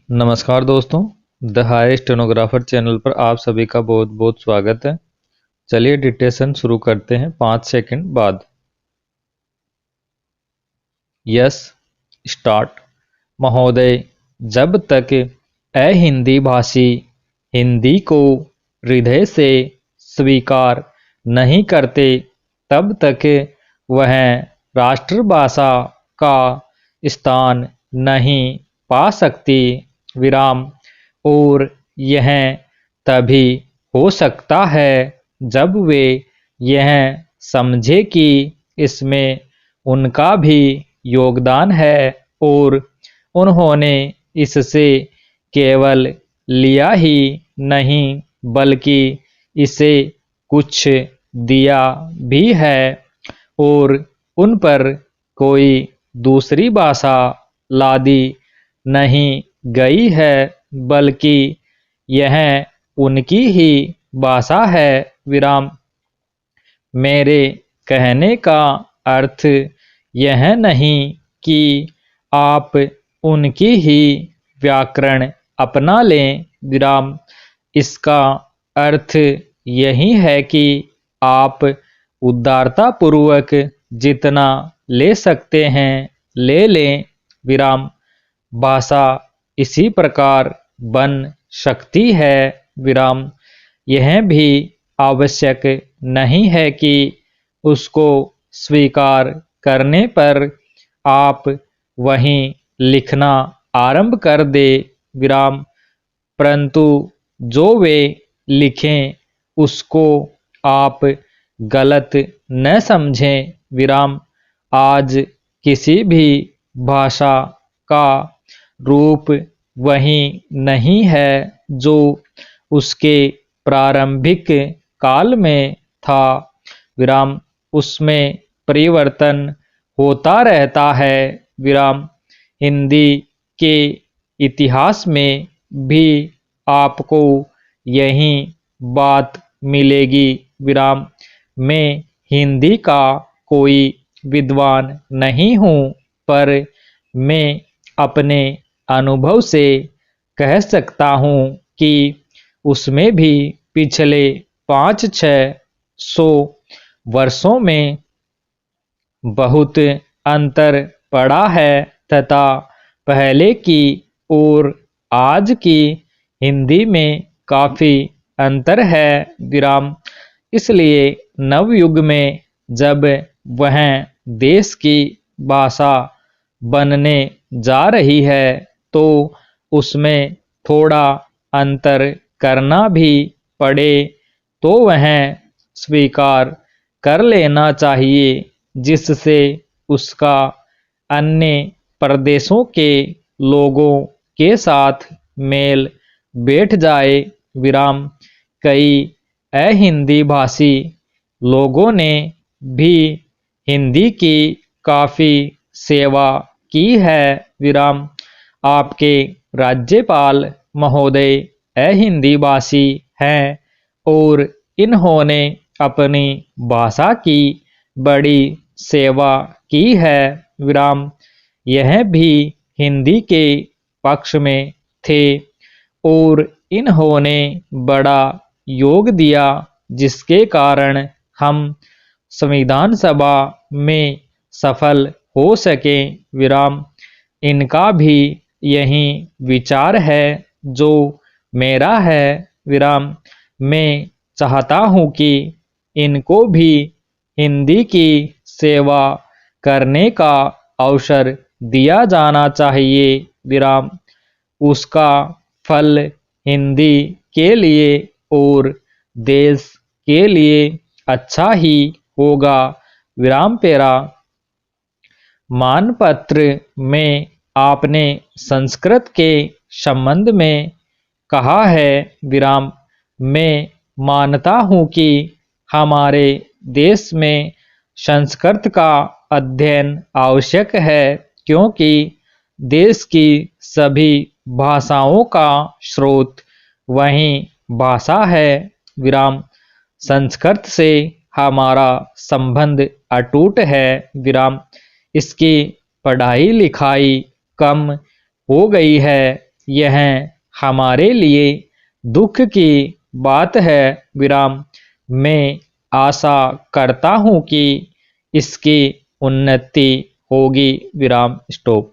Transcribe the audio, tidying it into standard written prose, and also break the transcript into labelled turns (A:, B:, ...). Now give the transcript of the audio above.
A: नमस्कार दोस्तों, the high stenographer channel पर आप सभी का बहुत बहुत स्वागत है। चलिए डिक्टेशन शुरू करते हैं 5 सेकंड बाद। Yes, start. महोदय, जब तक अहिंदी भाषी हिंदी को हृदय से स्वीकार नहीं करते तब तक वह राष्ट्रभाषा का स्थान नहीं पा सकती। विराम। और यह तभी हो सकता है जब वे यह समझे कि इसमें उनका भी योगदान है और उन्होंने इससे केवल लिया ही नहीं बल्कि इसे कुछ दिया भी है और उन पर कोई दूसरी भाषा लादी नहीं गई है बल्कि यह उनकी ही भाषा है। विराम। मेरे कहने का अर्थ यह नहीं कि आप उनकी ही व्याकरण अपना लें। विराम। इसका अर्थ यही है कि आप उदारतापूर्वक जितना ले सकते हैं ले लें। विराम। भाषा इसी प्रकार बन सकती है। विराम। यह भी आवश्यक नहीं है कि उसको स्वीकार करने पर आप वहीं लिखना आरंभ कर दे। विराम। परंतु जो वे लिखें उसको आप गलत न समझें। विराम। आज किसी भी भाषा का रूप वही नहीं है जो उसके प्रारंभिक काल में था। विराम। उसमें परिवर्तन होता रहता है। विराम। हिंदी के इतिहास में भी आपको यही बात मिलेगी। विराम। मैं हिंदी का कोई विद्वान नहीं हूँ पर मैं अपने अनुभव से कह सकता हूँ कि उसमें भी पिछले 500-600 वर्षों में बहुत अंतर पड़ा है तथा पहले की और आज की हिंदी में काफ़ी अंतर है। विराम। इसलिए नवयुग में जब वह देश की भाषा बनने जा रही है तो उसमें थोड़ा अंतर करना भी पड़े तो वह स्वीकार कर लेना चाहिए जिससे उसका अन्य प्रदेशों के लोगों के साथ मेल बैठ जाए। विराम। कई अहिंदी भाषी लोगों ने भी हिंदी की काफ़ी सेवा की है। विराम। आपके राज्यपाल महोदय अहिंदी भाषी हैं और इन्होंने अपनी भाषा की बड़ी सेवा की है। विराम। यह भी हिंदी के पक्ष में थे और इन्होंने बड़ा योग दिया जिसके कारण हम संविधान सभा में सफल हो सकें। विराम। इनका भी यही विचार है जो मेरा है। विराम। मैं चाहता हूँ कि इनको भी हिंदी की सेवा करने का अवसर दिया जाना चाहिए। विराम। उसका फल हिंदी के लिए और देश के लिए अच्छा ही होगा। विराम। पेरा। मानपत्र में आपने संस्कृत के संबंध में कहा है। विराम। मैं मानता हूँ कि हमारे देश में संस्कृत का अध्ययन आवश्यक है क्योंकि देश की सभी भाषाओं का स्रोत वही भाषा है। विराम। संस्कृत से हमारा संबंध अटूट है। विराम। इसकी पढ़ाई लिखाई कम हो गई है यह हमारे लिए दुख की बात है विराम। मैं आशा करता हूँ कि इसकी उन्नति होगी विराम स्टॉप।